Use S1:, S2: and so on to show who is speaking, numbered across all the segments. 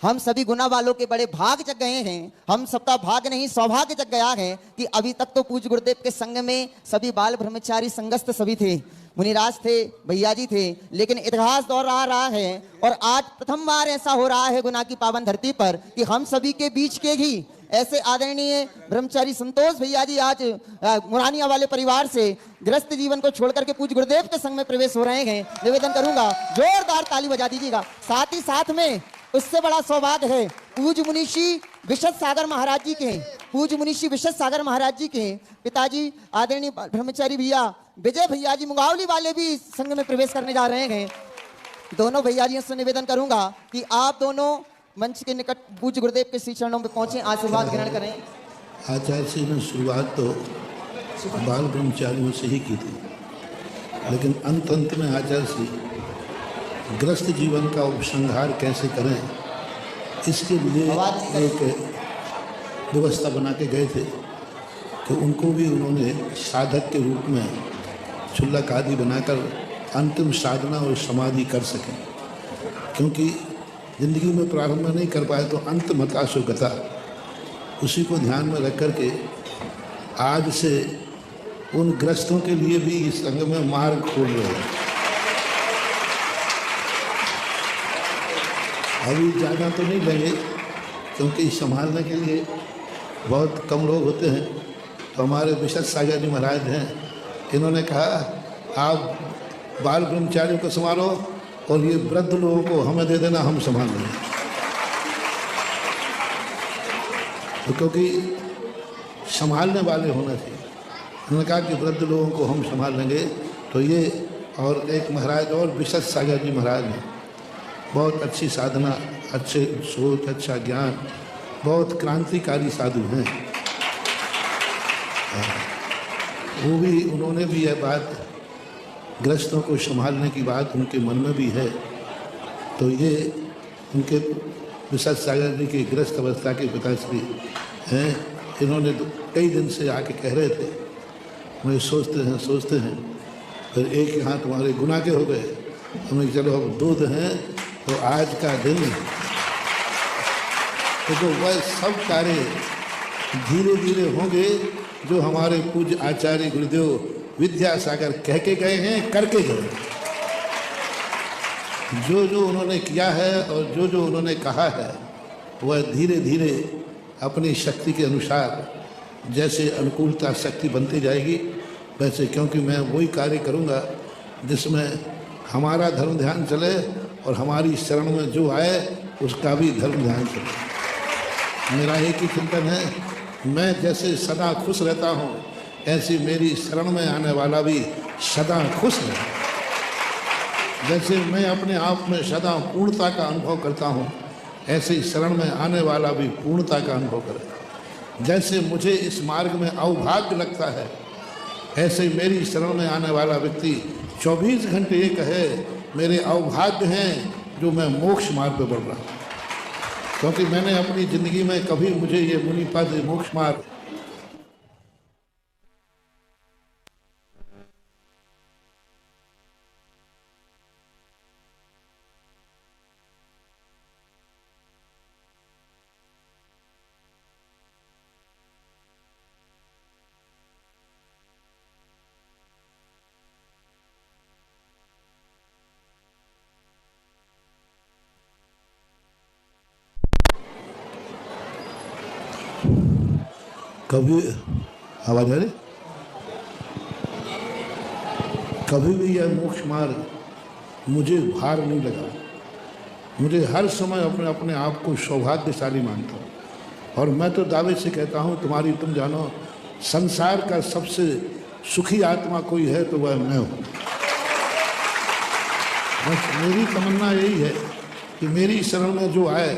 S1: हम सभी गुना वालों के बड़े भाग जग गए हैं। हम सबका भाग नहीं सौभाग्य जग गया है कि अभी तक तो पूज्य गुरुदेव के संग में सभी बाल ब्रह्मचारी संगस्त सभी थे, मुनिराज थे, भैया जी थे, लेकिन इतिहास दोहरा रहा है और आज प्रथम बार ऐसा हो रहा है गुना की पावन धरती पर कि हम सभी के बीच के ही ऐसे आदरणीय ब्रह्मचारी संतोष भैया जी आज मुरानिया वाले परिवार से गृहस्थ जीवन को छोड़कर के पूज्य गुरुदेव के संग में प्रवेश हो रहे हैं। निवेदन करूंगा जोरदार ताली बजा दीजिएगा। साथ ही साथ में उससे बड़ा सौभाग्य है पूज्य मुनीषी विशद सागर महाराज जी के, पूज्य मुनीषी विशद सागर महाराज जी के पिताजी आदरणीय ब्रह्मचारी भैया विजय भैया जी मुंगावली वाले भी संघ में प्रवेश करने जा रहे हैं। दोनों भैया जी से निवेदन करूंगा कि आप दोनों मंच के निकट पूज्य गुरुदेव के श्री चरणों में पहुंचे, आशीर्वाद ग्रहण करें।
S2: आचार्य जी ने शुरुआत तो बाल ब्रह्मचारियों से ही की थी, लेकिन अंत में आचार्य जी ग्रस्त जीवन का उपसंहार कैसे करें इसके लिए एक व्यवस्था बना के गए थे कि उनको भी उन्होंने साधक के रूप में क्षुल्लक आदि बनाकर अंतिम साधना और समाधि कर सकें, क्योंकि जिंदगी में प्रारंभ नहीं कर पाए तो अंत मताशो गता, उसी को ध्यान में रख कर के आज से उन ग्रस्तों के लिए भी इस संघ में मार्ग खोल रहे हैं। अभी ज़्यादा तो नहीं लगे क्योंकि संभालने के लिए बहुत कम लोग होते हैं। तो हमारे विशद सागर जी महाराज हैं, इन्होंने कहा आप बाल ब्रह्मचारियों को संभालो और ये वृद्ध लोगों को हमें दे देना, हम संभाल लेंगे। तो क्योंकि संभालने वाले होना चाहिए, उन्होंने कहा कि वृद्ध लोगों को हम संभाल लेंगे। तो ये और एक महाराज और विशद सागर जी महाराज हैं, बहुत अच्छी साधना, अच्छे सोच, अच्छा ज्ञान, बहुत क्रांतिकारी साधु हैं। वो भी उन्होंने भी यह बात ग्रस्तों को संभालने की बात उनके मन में भी है। तो ये उनके विशद सागर जी के ग्रस्त अवस्था के पिताश्री हैं, इन्होंने कई दिन से आके कह रहे थे, मुझे सोचते हैं फिर एक यहाँ तुम्हारे गुना के हो गए, हमने चलो अब दूध हैं तो आज का दिन तो वह सब कार्य धीरे धीरे होंगे जो हमारे पूज्य आचार्य गुरुदेव विद्यासागर कह के गए हैं, करके गए। जो जो उन्होंने किया है और जो जो उन्होंने कहा है वह धीरे धीरे अपनी शक्ति के अनुसार जैसे अनुकूलता शक्ति बनती जाएगी वैसे, क्योंकि मैं वही कार्य करूँगा जिसमें हमारा धर्म ध्यान चले और हमारी शरण में जो आए उसका भी धर्म ध्यान चले। मेरा एक ही चिंतन है, मैं जैसे सदा खुश रहता हूँ ऐसी मेरी शरण में आने वाला भी सदा खुश रहे। जैसे मैं अपने आप में सदा पूर्णता का अनुभव करता हूँ ऐसे ही शरण में आने वाला भी पूर्णता का अनुभव करे। जैसे मुझे इस मार्ग में अवभाग्य लगता है ऐसे मेरी शरण में आने वाला व्यक्ति 24 घंटे ये कहे मेरे अवभाग्य हैं जो मैं मोक्ष मार्ग पर बढ़ रहा हूँ। क्योंकि मैंने अपनी ज़िंदगी में कभी मुझे ये मुनि पद मोक्ष मार्ग कभी आवाज आ रही, कभी भी यह मोक्ष मार्ग मुझे भार नहीं लगा। मुझे हर समय अपने आप को सौभाग्यशाली मानता हूँ और मैं तो दावे से कहता हूँ तुम जानो संसार का सबसे सुखी आत्मा कोई है तो वह मैं हूँ। बस मेरी तमन्ना यही है कि मेरी शरण में जो आए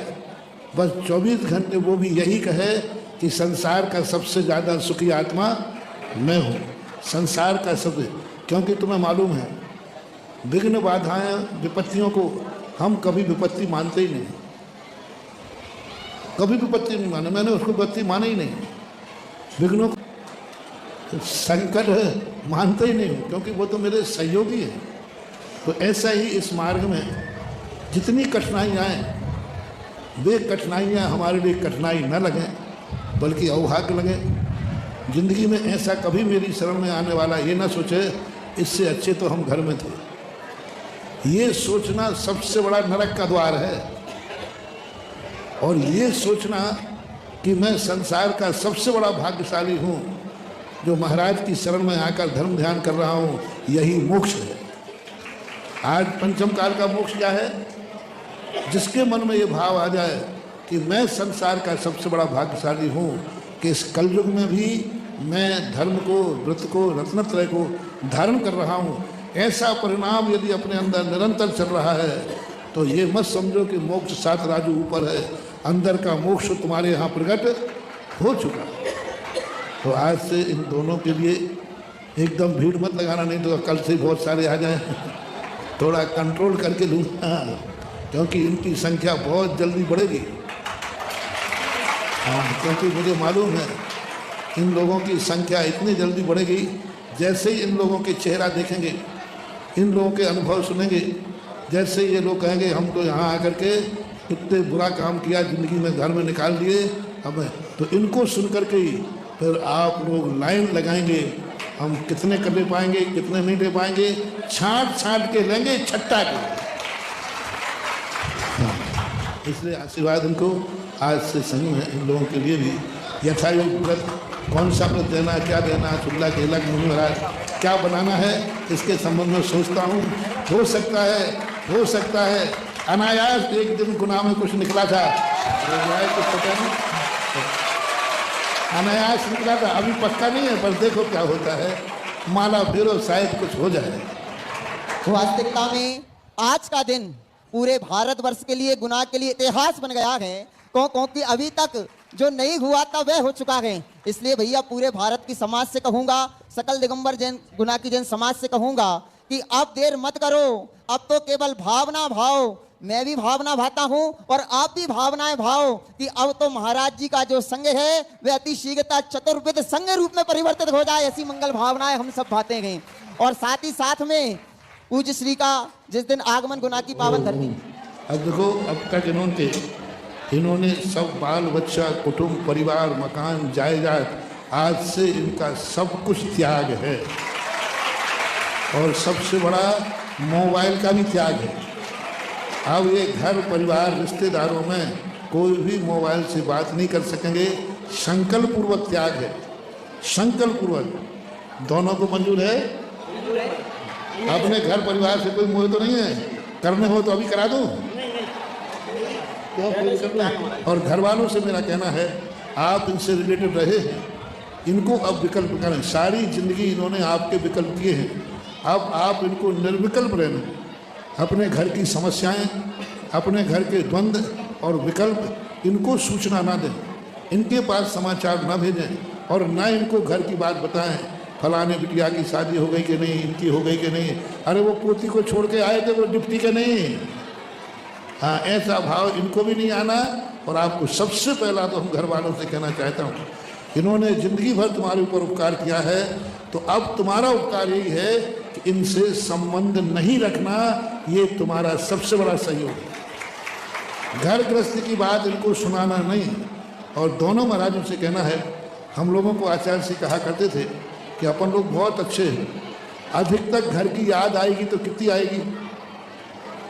S2: बस 24 घंटे वो भी यही कहे कि संसार का सबसे ज़्यादा सुखी आत्मा मैं हूँ। संसार का सबसे, क्योंकि तुम्हें मालूम है विघ्न बाधाएं विपत्तियों को हम कभी विपत्ति मानते ही नहीं, कभी विपत्ति नहीं माने, मैंने उसको विपत्ति माना ही नहीं। विघ्नों को संकट मानते ही नहीं क्योंकि वो तो मेरे सहयोगी हैं। तो ऐसा ही इस मार्ग में जितनी कठिनाई आए वे कठिनाइयाँ हमारे लिए कठिनाई न लगें बल्कि अवभाग्य लगें। जिंदगी में ऐसा कभी मेरी शरण में आने वाला ये ना सोचे इससे अच्छे तो हम घर में थे। ये सोचना सबसे बड़ा नरक का द्वार है। और ये सोचना कि मैं संसार का सबसे बड़ा भाग्यशाली हूँ जो महाराज की शरण में आकर धर्म ध्यान कर रहा हूँ, यही मोक्ष है। आज पंचम काल का मोक्ष क्या है? जिसके मन में ये भाव आ जाए कि मैं संसार का सबसे बड़ा भाग्यशाली हूँ कि इस कलयुग में भी मैं धर्म को, व्रत को, रत्नत्रय को धारण कर रहा हूँ, ऐसा परिणाम यदि अपने अंदर निरंतर चल रहा है तो ये मत समझो कि मोक्ष 7 राजू ऊपर है, अंदर का मोक्ष तुम्हारे यहाँ प्रकट हो चुका है। तो आज से इन दोनों के लिए एकदम भीड़ मत लगाना, नहीं तो कल से बहुत सारे आ जाए। थोड़ा कंट्रोल करके लूँगा क्योंकि इनकी संख्या बहुत जल्दी बढ़ेगी। हाँ, क्योंकि मुझे मालूम है इन लोगों की संख्या इतनी जल्दी बढ़ेगी, जैसे ही इन लोगों के चेहरा देखेंगे, इन लोगों के अनुभव सुनेंगे, जैसे ये लोग कहेंगे हम तो यहाँ आकर के कितने बुरा काम किया, ज़िंदगी में घर में निकाल दिए हमें, तो इनको सुन कर के ही फिर आप लोग लाइन लगाएंगे, हम कितने कर ले पाएंगे, कितने नहीं ले पाएंगे, छांट छांट के लेंगे छट्टा के। इसलिए आशीर्वाद इनको आज से सही है। इन लोगों के लिए भी यथायोग व्रत, कौन सा व्रत देना, क्या देना, चुल्ला केला मुनि महाराज क्या बनाना है, इसके संबंध में सोचता हूँ। हो सकता है अनायास एक दिन गुनाह में कुछ निकला था, कुछ पता नहीं, अनायास निकला था, अभी पक्का नहीं है, पर देखो क्या होता है, माला फेरो शायद कुछ हो जाए।
S1: वास्तविकता में आज का दिन पूरे भारतवर्ष के लिए, गुनाह के लिए इतिहास बन गया है, क्योंकि अभी तक जो नहीं हुआ था वह हो चुका है। इसलिए भैया पूरे भारत की समाज से कहूंगा, सकल दिगंबर जैन गुना की जैन समाज से कहूंगा कि अब देर मत करो, अब तो केवल भावना भाव, मैं भी भावना भाता हूं और आप भी भावनाएं भाव कि अब तो महाराज जी का जो संग है वह अति शीघ्रता चतुर्विध संग रूप में परिवर्तित हो जाए, ऐसी मंगल भावनाएं हम सब भाते हैं। और साथ ही साथ में पूज्य श्री का जिस दिन आगमन गुना की पावन धरती।
S2: अब देखो, अब तक इन्होंने सब बाल बच्चा, कुटुंब, परिवार, मकान, जायदाद, आज से इनका सब कुछ त्याग है। और सबसे बड़ा मोबाइल का भी त्याग है। अब ये घर परिवार रिश्तेदारों में कोई भी मोबाइल से बात नहीं कर सकेंगे, संकल्प पूर्वक त्याग है। संकल्प पूर्वक दोनों को मंजूर है। अपने घर परिवार से कोई मोह तो नहीं है, करने हो तो अभी करा दो। और घर वालों से मेरा कहना है, आप इनसे रिलेटेड रहे हैं, इनको अब विकल्प करें। सारी जिंदगी इन्होंने आपके विकल्प किए हैं, अब आप इनको निर्विकल्प रहना। अपने घर की समस्याएं, अपने घर के द्वंद्व और विकल्प इनको सूचना ना दें, इनके पास समाचार ना भेजें और ना इनको घर की बात बताएं, फलाने बिटिया की शादी हो गई कि नहीं, इनकी हो गई कि नहीं, अरे वो पोती को छोड़ के आए थे, वो डिप्टी के नहीं। हाँ, ऐसा भाव इनको भी नहीं आना। और आपको सबसे पहला तो हम घर वालों से कहना चाहता हूँ, इन्होंने जिंदगी भर तुम्हारे ऊपर उपकार किया है, तो अब तुम्हारा उपकार यही है कि इनसे संबंध नहीं रखना, ये तुम्हारा सबसे बड़ा सहयोग है। घर गृहस्थी की बात इनको सुनाना नहीं। और दोनों महाराजों से कहना है, हम लोगों को आचार्य से कहा करते थे कि अपन लोग बहुत अच्छे हैं, अधिक तक घर की याद आएगी तो कितनी आएगी।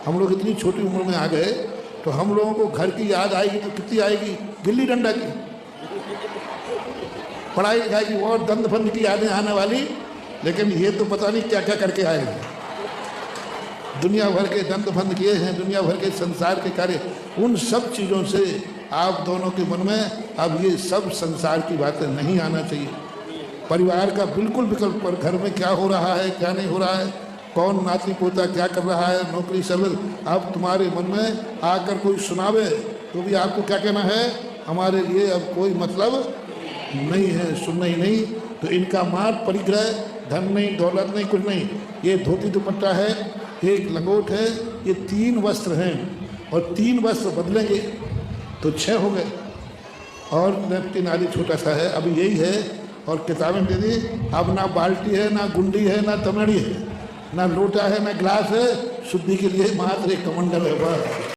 S2: हम लोग इतनी छोटी उम्र में आ गए तो हम लोगों को घर की याद आएगी तो कितनी आएगी, गिल्ली डंडा की, पढ़ाई लिखाई की और दंड फंद की यादें आने वाली। लेकिन ये तो पता नहीं क्या क्या करके आएंगे, दुनिया भर के दंड फंद किए हैं, दुनिया भर के संसार के कार्य, उन सब चीज़ों से आप दोनों के मन में अब ये सब संसार की बातें नहीं आना चाहिए। परिवार का बिल्कुल विकल्प पर, घर में क्या हो रहा है, क्या नहीं हो रहा है, कौन नाती पोता क्या कर रहा है, नौकरी सर्विस, अब तुम्हारे मन में आकर कोई सुनावे तो भी आपको क्या कहना है, हमारे लिए अब कोई मतलब नहीं है, सुनना ही नहीं। तो इनका मार्ग परिग्रह, धन नहीं, दौलत नहीं, कुछ नहीं, ये धोती दुपट्टा है, एक लंगोट है, ये 3 वस्त्र हैं और 3 वस्त्र बदलेंगे तो 6 हो गए। और नैपकिन आदि छोटा सा है, अभी यही है। और किताबें दे दी, अब ना बाल्टी है, ना गुंडी है, ना तमड़ी है, ना लोटा है, ना गिलास है, शुद्धि के लिए मात्र एक कमंडल है बस।